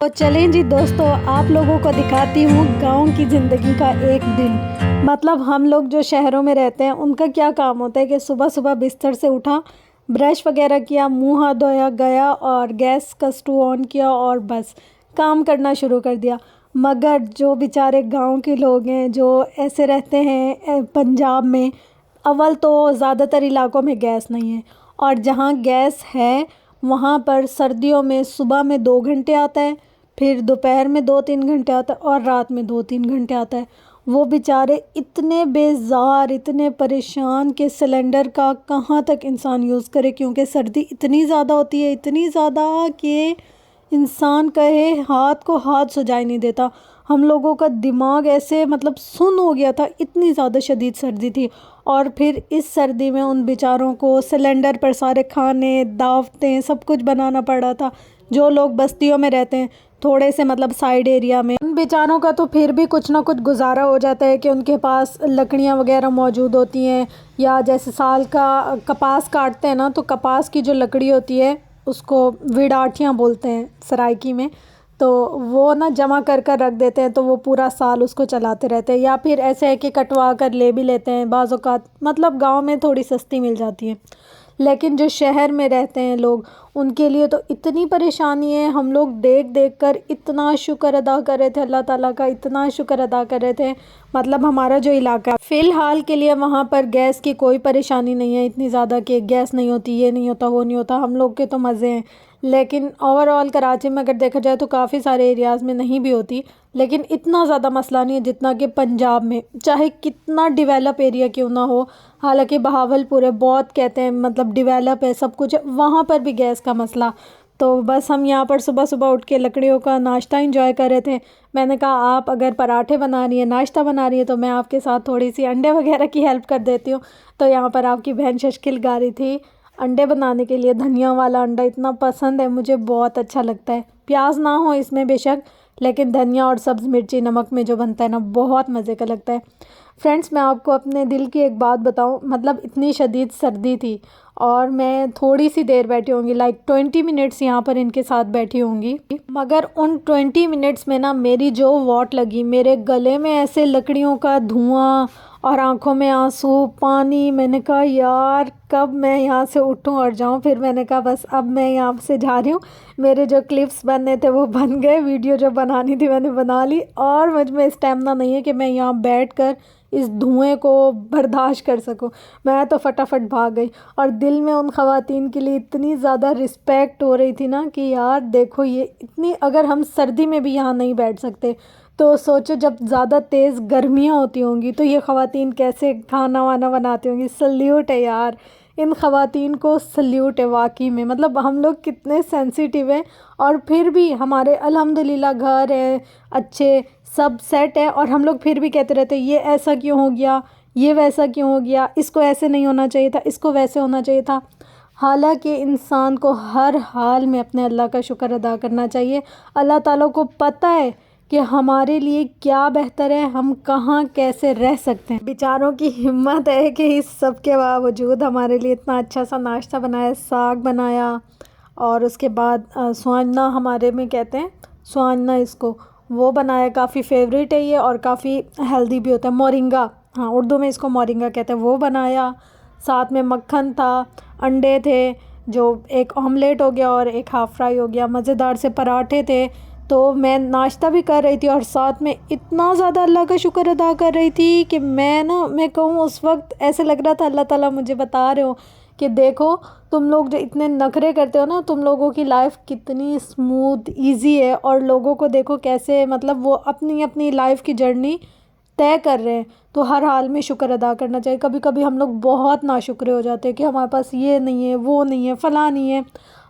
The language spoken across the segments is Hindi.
तो चलें जी दोस्तों, आप लोगों को दिखाती हूँ गांव की ज़िंदगी का एक दिन। मतलब हम लोग जो शहरों में रहते हैं उनका क्या काम होता है कि सुबह सुबह बिस्तर से उठा, ब्रश वगैरह किया, मुंह हाथ धोया, गया और गैस का स्टोव ऑन किया और बस काम करना शुरू कर दिया। मगर जो बेचारे गांव के लोग हैं जो ऐसे रहते हैं पंजाब में, अव्वल तो ज़्यादातर इलाकों में गैस नहीं है, और जहाँ गैस है वहाँ पर सर्दियों में सुबह में 2 घंटे आता है, फिर दोपहर में 2-3 घंटे आता है और रात में 2-3 घंटे आता है। वो बेचारे इतने बेजार, इतने परेशान कि सिलेंडर का कहाँ तक इंसान यूज़ करे, क्योंकि सर्दी इतनी ज़्यादा होती है, इतनी ज़्यादा कि इंसान कहे हाथ को हाथ सुझाई नहीं देता। हम लोगों का दिमाग ऐसे मतलब सुन्न हो गया था, इतनी ज़्यादा शदीद सर्दी थी। और फिर इस सर्दी में उन बेचारों को सिलेंडर पर सारे खाने, दावतें, सब कुछ बनाना पड़ रहा था। जो लोग बस्तियों में रहते हैं, थोड़े से मतलब साइड एरिया में, उन बेचारों का तो फिर भी कुछ ना कुछ गुजारा हो जाता है कि उनके पास लकड़ियाँ वगैरह मौजूद होती हैं। या जैसे साल का कपास काटते हैं ना, तो कपास की जो लकड़ी होती है उसको विडाठियाँ बोलते हैं सराइकी में, तो वो ना जमा कर कर रख देते हैं, तो वो पूरा साल उसको चलाते रहते हैं। या फिर ऐसे है कि कटवा कर ले भी लेते हैं बाज़ औक़ात, मतलब गांव में थोड़ी सस्ती मिल जाती है। लेकिन जो शहर में रहते हैं लोग, उनके लिए तो इतनी परेशानी है। हम लोग देख देख कर इतना शुक्र अदा कर रहे थे, अल्लाह ताला का इतना शुक्र अदा कर रहे थे। मतलब हमारा जो इलाका है, फ़िलहाल के लिए वहाँ पर गैस की कोई परेशानी नहीं है इतनी ज़्यादा कि गैस नहीं होती, ये नहीं होता, वो नहीं होता। हम लोग के तो मज़े हैं। लेकिन ओवरऑल कराची में अगर देखा जाए तो काफ़ी सारे एरियाज़ में नहीं भी होती, लेकिन इतना ज़्यादा मसला नहीं है जितना कि पंजाब में, चाहे कितना डेवलप एरिया क्यों ना हो। हालांकि बहावलपुर है, बहुत कहते हैं मतलब डेवलप है, सब कुछ है, वहाँ पर भी गैस का मसला। तो बस हम यहाँ पर सुबह सुबह उठ के लकड़ियों का नाश्ता इंजॉय कर रहे थे। मैंने कहा आप अगर पराठे बना रही हैं, नाश्ता बना रही है, तो मैं आपके साथ थोड़ी सी अंडे वगैरह की हेल्प कर देती हूँ। तो यहाँ पर आपकी बहन शशकिल गा रही थी अंडे बनाने के लिए। धनिया वाला अंडा इतना पसंद है मुझे, बहुत अच्छा लगता है। प्याज ना हो इसमें बेशक, लेकिन धनिया और सब्ज़ मिर्ची नमक में जो बनता है ना, बहुत मज़े का लगता है। फ्रेंड्स, मैं आपको अपने दिल की एक बात बताऊं, मतलब इतनी शदीद सर्दी थी और मैं थोड़ी सी देर बैठी होंगी, लाइक 20 मिनट्स यहाँ पर इनके साथ बैठी होंगी। मगर उन 20 मिनट्स में ना मेरी जो वाट लगी, मेरे गले में ऐसे लकड़ियों का धुआं और आंखों में आंसू, पानी। मैंने कहा यार कब मैं यहाँ से उठूँ और जाऊँ। फिर मैंने कहा बस अब मैं यहाँ से जा रही हूँ। मेरे जो क्लिप्स बनने थे वो बन गए, वीडियो जो बनानी थी मैंने बना ली, और मुझ में स्टेमिना नहीं है कि मैं यहाँ बैठ कर इस धुएं को बर्दाश्त कर सकूं। मैं तो फटाफट भाग गई, और दिल में उन ख़वातीन के लिए इतनी ज़्यादा रिस्पेक्ट हो रही थी ना कि यार देखो, ये इतनी, अगर हम सर्दी में भी यहाँ नहीं बैठ सकते तो सोचो जब ज़्यादा तेज़ गर्मियाँ होती होंगी तो ये ख़वातीन कैसे खाना वाना बनाती होंगी। सल्यूट है यार, इन ख़वातीन को सल्यूट है वाकई में। मतलब हम लोग कितने सेंसिटिव हैं, और फिर भी हमारे अल्हम्दुलिल्लाह घर है अच्छे, सब सेट है, और हम लोग फिर भी कहते रहते हैं ये ऐसा क्यों हो गया, ये वैसा क्यों हो गया, इसको ऐसे नहीं होना चाहिए था, इसको वैसे होना चाहिए था। हालांकि इंसान को हर हाल में अपने अल्लाह का शुक्र अदा करना चाहिए। अल्लाह ताला को पता है कि हमारे लिए क्या बेहतर है, हम कहाँ कैसे रह सकते हैं। बेचारों की हिम्मत है कि इस सब के बावजूद हमारे लिए इतना अच्छा सा नाश्ता बनाया, साग बनाया, और उसके बाद स्वांजना हमारे में कहते हैं, स्वांजना इसको, वो बनाया। काफ़ी फेवरेट है ये और काफ़ी हेल्दी भी होता है। मोरिंगा, हाँ उर्दू में इसको मोरिंगा कहते हैं, वो बनाया। साथ में मक्खन था, अंडे थे, जो एक ऑमलेट हो गया और एक हाफ़ फ्राई हो गया, मज़ेदार से पराठे थे। तो मैं नाश्ता भी कर रही थी और साथ में इतना ज़्यादा अल्लाह का शुक्र अदा कर रही थी कि मैं कहूँ उस वक्त ऐसे लग रहा था अल्लाह ताला मुझे बता रहे हो कि देखो तुम लोग जो इतने नखरे करते हो ना, तुम लोगों की लाइफ कितनी स्मूथ ईजी है, और लोगों को देखो कैसे मतलब वो अपनी अपनी लाइफ की जर्नी तय कर रहे हैं। तो हर हाल में शुक्र अदा करना चाहिए। कभी कभी हम लोग बहुत नाशुक्रे हो जाते हैं कि हमारे पास ये नहीं है, वो नहीं है, फ़लाँ नहीं है।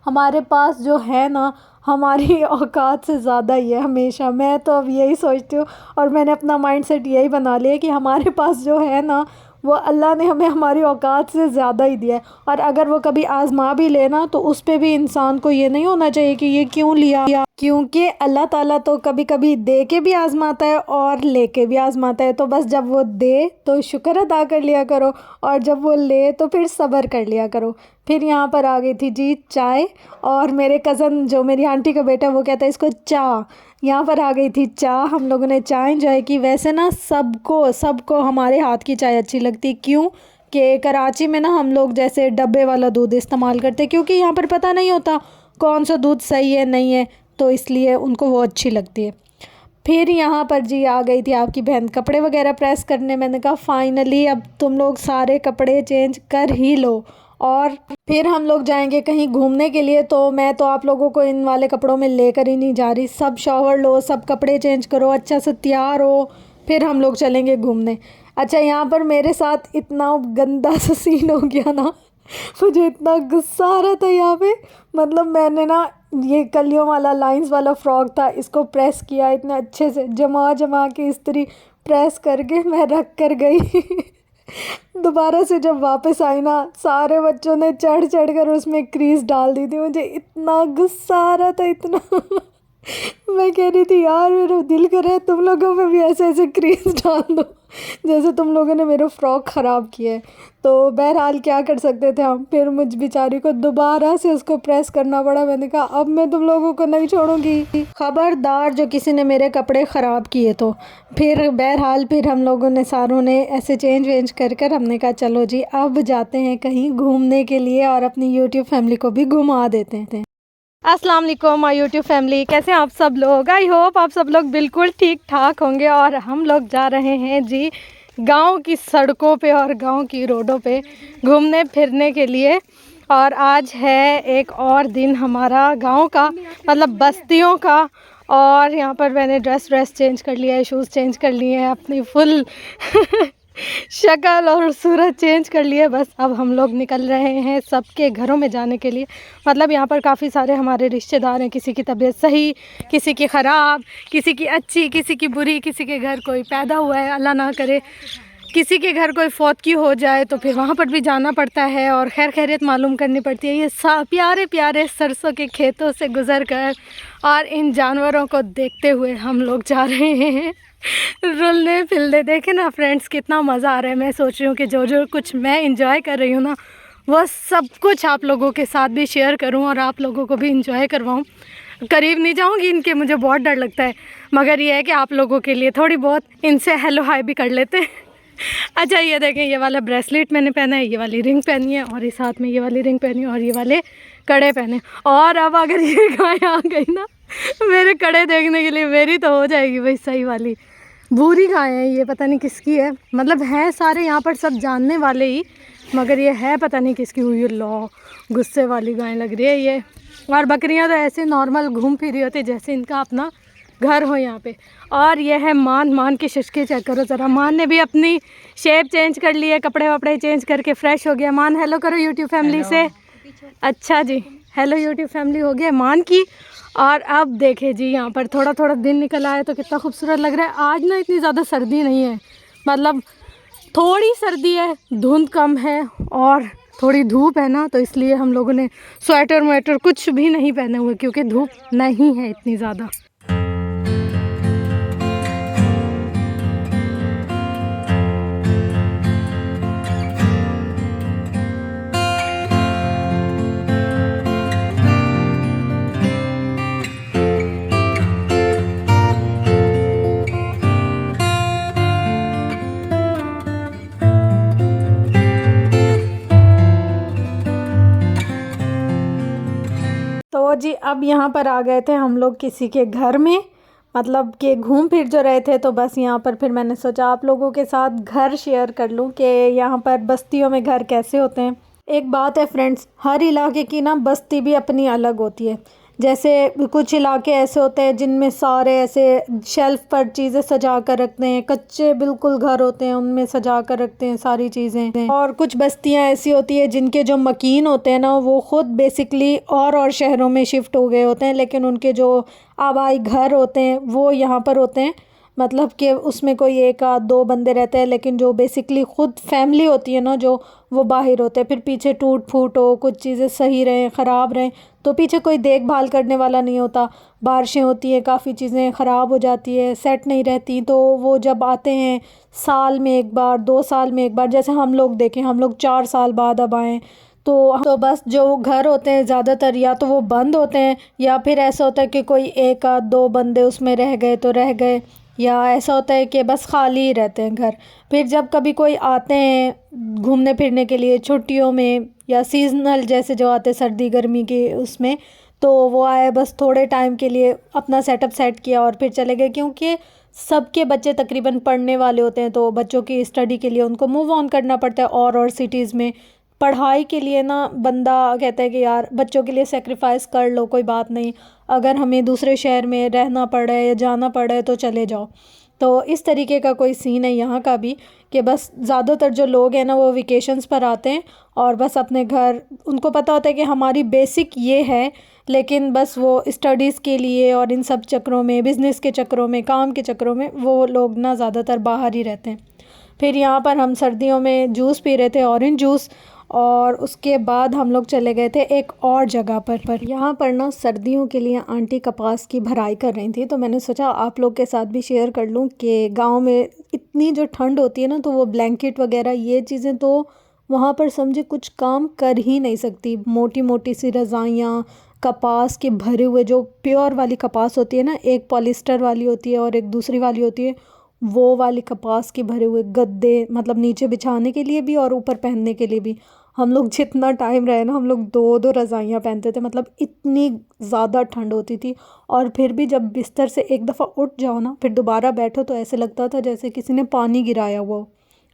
हमारे पास जो है ना, हमारी औकात से ज़्यादा ही है हमेशा। मैं तो अब यही सोचती हूँ, और मैंने अपना माइंडसेट यही बना लिया कि हमारे पास जो है ना, वो अल्लाह ने हमें हमारी औकात से ज़्यादा ही दिया है। और अगर वो कभी आज़मा भी लेना तो उस पे भी इंसान को ये नहीं होना चाहिए कि ये क्यों लिया। क्योंकि अल्लाह ताला तो कभी कभी दे के भी आज़माता है और ले के भी आज़माता है। तो बस जब वो दे तो शुक्र अदा कर लिया करो, और जब वो ले तो फिर सब्र कर लिया करो। फिर यहाँ पर आ गई थी जी चाय, और मेरे कज़न जो मेरी आंटी का बेटा वो कहता है इसको चाय। यहाँ पर आ गई थी चाय, हम लोगों ने चाय इंजॉय की। वैसे ना सबको सबको हमारे हाथ की चाय अच्छी लगती। क्यों कि कराची में ना हम लोग जैसे डब्बे वाला दूध इस्तेमाल करते, क्योंकि यहाँ पर पता नहीं होता कौन सा दूध सही है नहीं है, तो इसलिए उनको वो अच्छी लगती है। फिर यहाँ पर जी आ गई थी आपकी बहन कपड़े वगैरह प्रेस करने। मैंने कहा फाइनली अब तुम लोग सारे कपड़े चेंज कर ही लो, और फिर हम लोग जाएंगे कहीं घूमने के लिए। तो मैं तो आप लोगों को इन वाले कपड़ों में लेकर ही नहीं जा रही। सब शॉवर लो, सब कपड़े चेंज करो, अच्छा से तैयार हो, फिर हम लोग चलेंगे घूमने। अच्छा, यहाँ पर मेरे साथ इतना गंदा सा सीन हो गया ना, मुझे इतना गुस्सा आ रहा था यहाँ पे। मतलब मैंने ना ये कलियों वाला लाइंस वाला फ्रॉक था, इसको प्रेस किया इतने अच्छे से, जमा जमा के इस्त्री प्रेस करके मैं रख कर गई। दोबारा से जब वापस आई ना, सारे बच्चों ने चढ़ चढ़ कर उसमें क्रीज डाल दी थी। मुझे इतना गुस्सा आ रहा था, इतना। मैं कह रही थी यार मेरा दिल कर रहा है तुम लोगों पे भी ऐसे ऐसे क्रीज डाल दो जैसे तुम लोगों ने मेरा फ़्रॉक ख़राब किया है। तो बहरहाल क्या कर सकते थे हम, फिर मुझ बेचारी को दोबारा से उसको प्रेस करना पड़ा। मैंने कहा अब मैं तुम लोगों को नहीं छोड़ूंगी, खबरदार जो किसी ने मेरे कपड़े ख़राब किए तो। फिर बहरहाल फिर हम लोगों ने सारों ने ऐसे चेंज वेंज कर हमने कहा चलो जी अब जाते हैं कहीं घूमने के लिए, और अपनी यूट्यूब फैमिली को भी घुमा देते हैं। अस्सलाम वालेकुम माय यूट्यूब फैमिली, कैसे हैं आप सब लोग। आई होप आप सब लोग बिल्कुल ठीक ठाक होंगे। और हम लोग जा रहे हैं जी गांव की सड़कों पे और गांव की रोडों पे घूमने फिरने के लिए। और आज है एक और दिन हमारा गांव का, मतलब बस्तियों का। और यहाँ पर मैंने ड्रेस चेंज कर लिया है, शूज़ चेंज कर लिए हैं, अपनी फुल शक्ल और सूरत चेंज कर लिए। बस अब हम लोग निकल रहे हैं सबके घरों में जाने के लिए। मतलब यहाँ पर काफ़ी सारे हमारे रिश्तेदार हैं, किसी की तबीयत सही, किसी की ख़राब, किसी की अच्छी, किसी की बुरी, किसी के घर कोई पैदा हुआ है अल्लाह ना करे, किसी के घर कोई फौतगी हो जाए तो फिर वहाँ पर भी जाना पड़ता है और खैर खैरियत मालूम करनी पड़ती है। ये प्यारे प्यारे सरसों के खेतों से गुज़र कर और इन जानवरों को देखते हुए हम लोग जा रहे हैं रुलने फिरने। देखे ना फ्रेंड्स कितना मज़ा आ रहा है। मैं सोच रही हूँ कि जो जो कुछ मैं इंजॉय कर रही हूँ ना, वह सब कुछ आप लोगों के साथ भी शेयर करूँ और आप लोगों को भी इंजॉय करवाऊँ। करीब नहीं जाऊँगी इनके, मुझे बहुत डर लगता है, मगर ये है कि आप लोगों के लिए थोड़ी बहुत इनसे हेलो हाय भी कर लेते हैं। अच्छा ये देखें, ये वाला ब्रेसलेट मैंने पहना है, ये वाली रिंग पहनी है, और इस हाथ में ये वाली रिंग पहनी है, और ये वाले कड़े पहने। और अब अगर ये गाय आ गई ना मेरे कड़े देखने के लिए, मेरी तो हो जाएगी भाई सही वाली। भूरी गाय है ये, पता नहीं किसकी है। मतलब है सारे यहाँ पर सब जानने वाले ही, मगर ये है पता नहीं किसकी हुई। लॉ गुस्से वाली गाय लग रही है ये। और बकरियाँ तो ऐसे नॉर्मल घूम फिर रही होती जैसे इनका अपना घर हो यहाँ पे। और ये है मान की शशके, चेक करो ज़रा। मान ने भी अपनी शेप चेंज कर ली है, कपड़े वपड़े चेंज करके फ्रेश हो गया। मान हेलो करो यूट्यूब फैमिली से। अच्छा जी, हेलो यूट्यूब फैमिली हो गया मान की। और अब देखे जी यहाँ पर थोड़ा थोड़ा दिन निकल आया तो कितना खूबसूरत लग रहा है। आज ना इतनी ज़्यादा सर्दी नहीं है, मतलब थोड़ी सर्दी है, धुंध कम है और थोड़ी धूप है ना, तो इसलिए हम लोगों ने स्वेटर वेटर कुछ भी नहीं पहने हुए, क्योंकि धूप नहीं है इतनी ज़्यादा। तो जी अब यहाँ पर आ गए थे हम लोग किसी के घर में, मतलब कि घूम फिर जो रहे थे, तो बस यहाँ पर फिर मैंने सोचा आप लोगों के साथ घर शेयर कर लूँ कि यहाँ पर बस्तियों में घर कैसे होते हैं। एक बात है फ्रेंड्स, हर इलाके की ना बस्ती भी अपनी अलग होती है। जैसे कुछ इलाके ऐसे होते हैं जिनमें सारे ऐसे शेल्फ़ पर चीज़ें सजा कर रखते हैं, कच्चे बिल्कुल घर होते हैं उनमें सजा कर रखते हैं सारी चीज़ें। और कुछ बस्तियां ऐसी होती है जिनके जो मकीन होते हैं ना, वो ख़ुद बेसिकली और शहरों में शिफ्ट हो गए होते हैं, लेकिन उनके जो आबाई घर होते हैं वो यहाँ पर होते हैं। मतलब कि उसमें कोई एक आध दो बंदे रहते हैं, लेकिन जो बेसिकली ख़ुद फैमिली होती है ना, जो वो बाहर होते हैं। फिर पीछे टूट फूट हो, कुछ चीज़ें सही रहें ख़राब रहें, तो पीछे कोई देखभाल करने वाला नहीं होता। बारिशें होती हैं, काफ़ी चीज़ें ख़राब हो जाती है, सेट नहीं रहती, तो वो जब आते हैं साल में एक बार, 2 साल में एक बार, जैसे हम लोग देखें, हम लोग 4 साल बाद अब आएँ, तो बस जो घर होते हैं ज़्यादातर या तो वो बंद होते हैं, या फिर ऐसा होता है कि कोई एक आध दो बंदे उसमें रह गए तो रह गए, या ऐसा होता है कि बस खाली ही रहते हैं घर। फिर जब कभी कोई आते हैं घूमने फिरने के लिए छुट्टियों में, या सीज़नल जैसे जो आते हैं सर्दी गर्मी के उसमें, तो वो आए बस थोड़े टाइम के लिए, अपना सेटअप सेट किया और फिर चले गए, क्योंकि सबके बच्चे तकरीबन पढ़ने वाले होते हैं, तो बच्चों की स्टडी के लिए उनको मूव ऑन करना पड़ता है। और सिटीज़ में पढ़ाई के लिए ना बंदा कहता है कि यार बच्चों के लिए सेक्रीफाइस कर लो, कोई बात नहीं, अगर हमें दूसरे शहर में रहना पड़े या जाना पड़े तो चले जाओ। तो इस तरीके का कोई सीन है यहाँ का भी, कि बस ज़्यादातर जो लोग हैं ना वो वेकेशंस पर आते हैं और बस अपने घर, उनको पता होता है कि हमारी बेसिक ये है, लेकिन बस वो स्टडीज़ के लिए और इन सब चक्करों में, बिज़नेस के चक्करों में, काम के चक्करों में वो लोग ना ज़्यादातर बाहर ही रहते हैं। फिर यहाँ पर हम सर्दियों में जूस पी रहे थे, ऑरेंज जूस, और उसके बाद हम लोग चले गए थे एक और जगह पर यहाँ पर ना सर्दियों के लिए आंटी कपास की भराई कर रही थी, तो मैंने सोचा आप लोग के साथ भी शेयर कर लूँ कि गांव में इतनी जो ठंड होती है ना, तो वो ब्लैंकेट वगैरह ये चीज़ें तो वहाँ पर समझे कुछ काम कर ही नहीं सकती। मोटी मोटी सी रज़ाइयाँ, कपास के भरे हुए, जो प्योर वाली कपास होती है ना, एक पॉलिस्टर वाली होती है और एक दूसरी वाली होती है, वो वाली कपास के भरे हुए गद्दे, मतलब नीचे बिछाने के लिए भी और ऊपर पहनने के लिए भी। हम लोग जितना टाइम रहे ना, हम लोग दो दो रज़ाइयाँ पहनते थे, मतलब इतनी ज़्यादा ठंड होती थी। और फिर भी जब बिस्तर से एक दफ़ा उठ जाओ ना, फिर दोबारा बैठो तो ऐसे लगता था जैसे किसी ने पानी गिराया हुआ हो,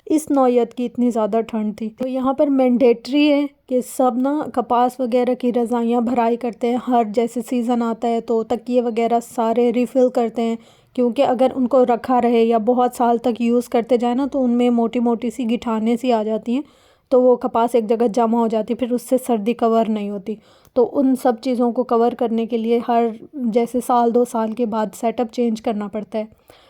इस नौयत की इतनी ज़्यादा ठंड थी। तो यहाँ पर मैंडेटरी है कि सब ना कपास वगैरह की रज़ाइयाँ भराई करते हैं, हर जैसे सीज़न आता है तो तकिए वगैरह सारे रिफ़िल करते हैं, क्योंकि अगर उनको रखा रहे या बहुत साल तक यूज़ करते जाए ना, तो उनमें मोटी मोटी सी गिठानें सी आ जाती हैं, तो वो कपास एक जगह जमा हो जाती, फिर उससे सर्दी कवर नहीं होती। तो उन सब चीज़ों को कवर करने के लिए हर जैसे साल 2 साल के बाद सेटअप चेंज करना पड़ता है।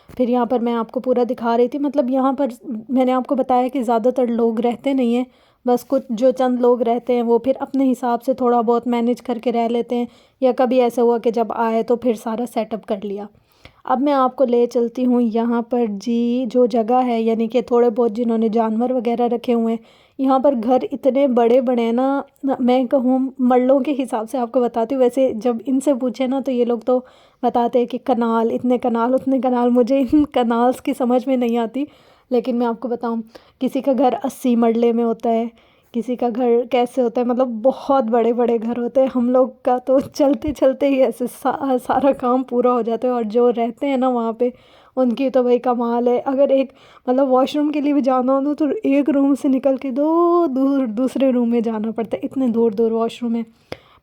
फिर यहाँ पर मैं आपको पूरा दिखा रही थी, मतलब यहाँ पर मैंने आपको बताया कि ज़्यादातर लोग रहते नहीं हैं, बस कुछ जो चंद लोग रहते हैं वो फिर अपने हिसाब से थोड़ा बहुत मैनेज करके रह लेते हैं, या कभी ऐसा हुआ कि जब आए तो फिर सारा सेटअप कर लिया। अब मैं आपको ले चलती हूँ यहाँ पर जी, जो जगह है, यानी कि थोड़े बहुत जिन्होंने जानवर वगैरह रखे हुए हैं, यहाँ पर घर इतने बड़े बड़े हैं ना, मैं कहूँ मरलों के हिसाब से आपको बताती हूँ। वैसे जब इनसे पूछे ना तो ये लोग तो बताते हैं कि कनाल, इतने कनाल, उतने कनाल, मुझे इन कनाल्स की समझ में नहीं आती। लेकिन मैं आपको बताऊँ, किसी का घर 80 मरले में होता है, किसी का घर कैसे होता है, मतलब बहुत बड़े बड़े घर होते हैं। हम लोग का तो चलते चलते ही ऐसे सारा काम पूरा हो जाता है, और जो रहते हैं ना वहाँ पे, उनकी तो भाई कमाल है। अगर एक मतलब वॉशरूम के लिए भी जाना हो ना, तो एक रूम से निकल के दो दूर दूसरे रूम में जाना पड़ता है, इतने दूर दूर वॉशरूम है।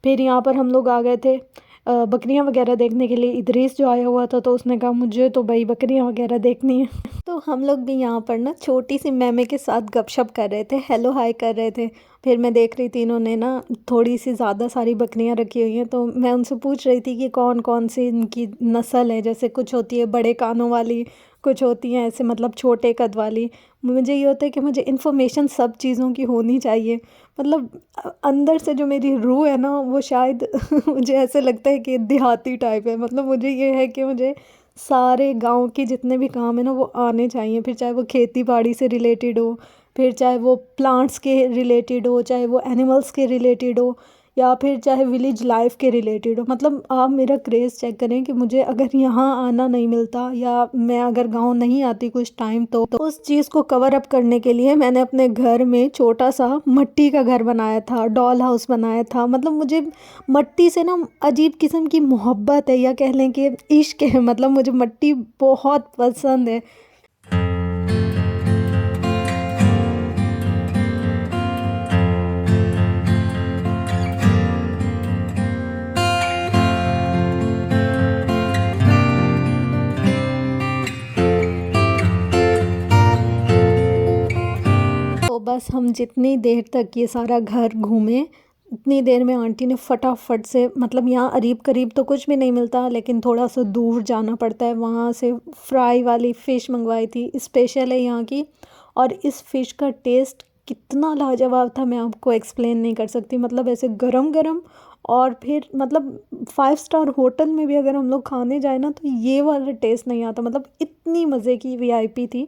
फिर यहाँ पर हम लोग आ गए थे बकरियां वगैरह देखने के लिए। इदरीस जो आया हुआ था तो उसने कहा मुझे तो भाई बकरियां वगैरह देखनी है। तो हम लोग भी यहाँ पर ना छोटी सी मैमे के साथ गपशप कर रहे थे, हेलो हाय कर रहे थे। फिर मैं देख रही थी इन्होंने ना थोड़ी सी ज़्यादा सारी बकरियां रखी हुई हैं, तो मैं उनसे पूछ रही थी कि कौन कौन सी इनकी नस्ल है। जैसे कुछ होती है बड़े कानों वाली, कुछ होती हैं ऐसे मतलब छोटे कद वाली। मुझे ये होता है कि मुझे इन्फॉर्मेशन सब चीज़ों की होनी चाहिए, मतलब अंदर से जो मेरी रूह है ना वो शायद मुझे ऐसे लगता है कि देहाती टाइप है। मतलब मुझे ये है कि मुझे सारे गांव के जितने भी काम है ना वो आने चाहिए, फिर चाहे वो खेती बाड़ी से रिलेटेड हो, फिर चाहे वो प्लांट्स के रिलेटेड हो, चाहे वो एनिमल्स के रिलेटेड हो, या फिर चाहे विलेज लाइफ के रिलेटेड हो। मतलब आप मेरा क्रेज़ चेक करें कि मुझे अगर यहाँ आना नहीं मिलता, या मैं अगर गांव नहीं आती कुछ टाइम, तो उस चीज़ को कवर अप करने के लिए मैंने अपने घर में छोटा सा मट्टी का घर बनाया था, डॉल हाउस बनाया था। मतलब मुझे मट्टी से ना अजीब किस्म की मोहब्बत है, या कह लें कि इश्क है। मतलब मुझे मट्टी बहुत पसंद है। तो बस हम जितनी देर तक ये सारा घर घूमे, उतनी देर में आंटी ने फटाफट से, मतलब यहाँ करीब करीब तो कुछ भी नहीं मिलता, लेकिन थोड़ा सा दूर जाना पड़ता है, वहाँ से फ्राई वाली फ़िश मंगवाई थी, स्पेशल है यहाँ की। और इस फ़िश का टेस्ट कितना लाजवाब था, मैं आपको एक्सप्लेन नहीं कर सकती। मतलब ऐसे गरम गरम और फिर मतलब 5 स्टार होटल में भी अगर हम लोग खाने जाए ना तो ये वाला टेस्ट नहीं आता, मतलब इतनी मज़े की वीआईपी थी।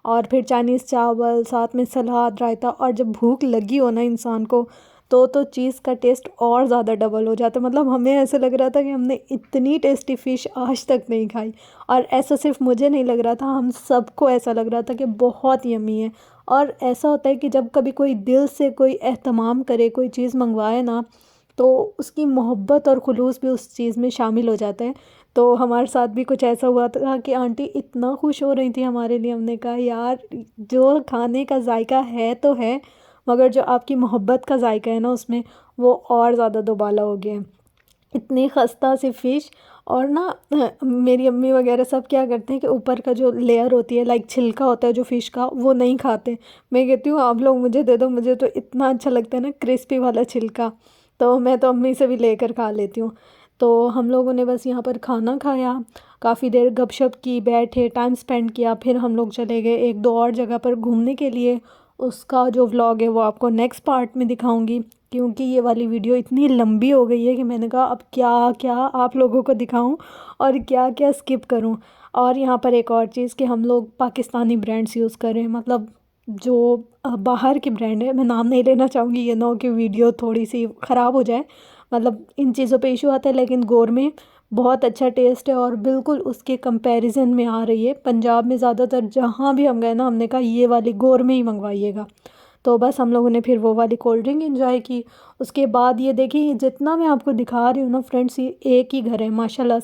और फिर चाइनीज़ चावल साथ में सलाद रायता, और जब भूख लगी हो ना इंसान को तो चीज़ का टेस्ट और ज़्यादा डबल हो जाता है। मतलब हमें ऐसा लग रहा था कि हमने इतनी टेस्टी फ़िश आज तक नहीं खाई। और ऐसा सिर्फ मुझे नहीं लग रहा था, हम सबको ऐसा लग रहा था कि बहुत यम्मी है। और ऐसा होता है कि जब कभी कोई दिल से कोई एहतमाम करे, कोई चीज़ मंगवाए ना, तो उसकी मोहब्बत और खुलूस भी उस चीज़ में शामिल हो जाता है। तो हमारे साथ भी कुछ ऐसा हुआ था कि आंटी इतना खुश हो रही थी हमारे लिए। हमने कहा यार, जो खाने का जायका है तो है, मगर जो आपकी मोहब्बत का जायका है ना उसमें, वो और ज़्यादा दुबाला हो गया है। इतनी खस्ता सी फ़िश। और ना मेरी अम्मी वगैरह सब क्या करते हैं कि ऊपर का जो लेयर होती है, लाइक छिलका होता है जो फ़िश का, वो नहीं खाते। मैं कहती हूँ आप लोग मुझे दे दो, मुझे तो इतना अच्छा लगता है ना क्रिस्पी वाला छिलका। तो मैं तो अम्मी से भी लेकर खा लेती हूँ। तो हम लोगों ने बस यहाँ पर खाना खाया, काफ़ी देर गपशप की, बैठे, टाइम स्पेंड किया, फिर हम लोग चले गए एक दो और जगह पर घूमने के लिए। उसका जो व्लॉग है वो आपको नेक्स्ट पार्ट में दिखाऊंगी, क्योंकि ये वाली वीडियो इतनी लंबी हो गई है कि मैंने कहा अब क्या क्या आप लोगों को दिखाऊं और क्या क्या स्किप करूं। और यहाँ पर एक और चीज़ कि हम लोग पाकिस्तानी ब्रांड्स यूज़ करें, मतलब जो बाहर की ब्रांड है, मैं नाम नहीं लेना चाहूँगी, ये ना हो कि वीडियो थोड़ी सी ख़राब हो जाए। मतलब इन चीज़ों पे इशू आता है, लेकिन गोरमे बहुत अच्छा टेस्ट है और बिल्कुल उसके कंपैरिजन में आ रही है। पंजाब में ज़्यादातर जहाँ भी हम गए ना, हमने कहा ये वाली गोरमे ही मंगवाइएगा। तो बस हम लोगों ने फिर वो वाली कोल्ड ड्रिंक एंजॉय की। उसके बाद ये देखिए, जितना मैं आपको दिखा रही हूँ ना फ्रेंड्स, ये एक ही घर है माशाल्लाह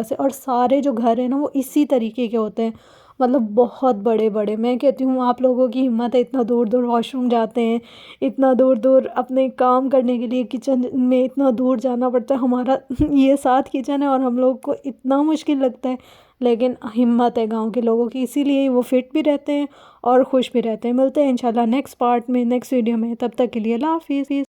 से, और सारे जो घर हैं ना वो इसी तरीके के होते हैं। मतलब बहुत बड़े बड़े। मैं कहती हूँ आप लोगों की हिम्मत है, इतना दूर दूर वॉशरूम जाते हैं, इतना दूर दूर अपने काम करने के लिए किचन में इतना दूर जाना पड़ता है। हमारा ये 7 किचन है और हम लोग को इतना मुश्किल लगता है, लेकिन हिम्मत है गांव के लोगों की, इसीलिए वो फिट भी रहते हैं और खुश भी रहते हैं। मिलते हैं इंशाल्लाह नेक्स्ट पार्ट में, नेक्स्ट वीडियो में। तब तक के लिए अल्लाह हाफिज़।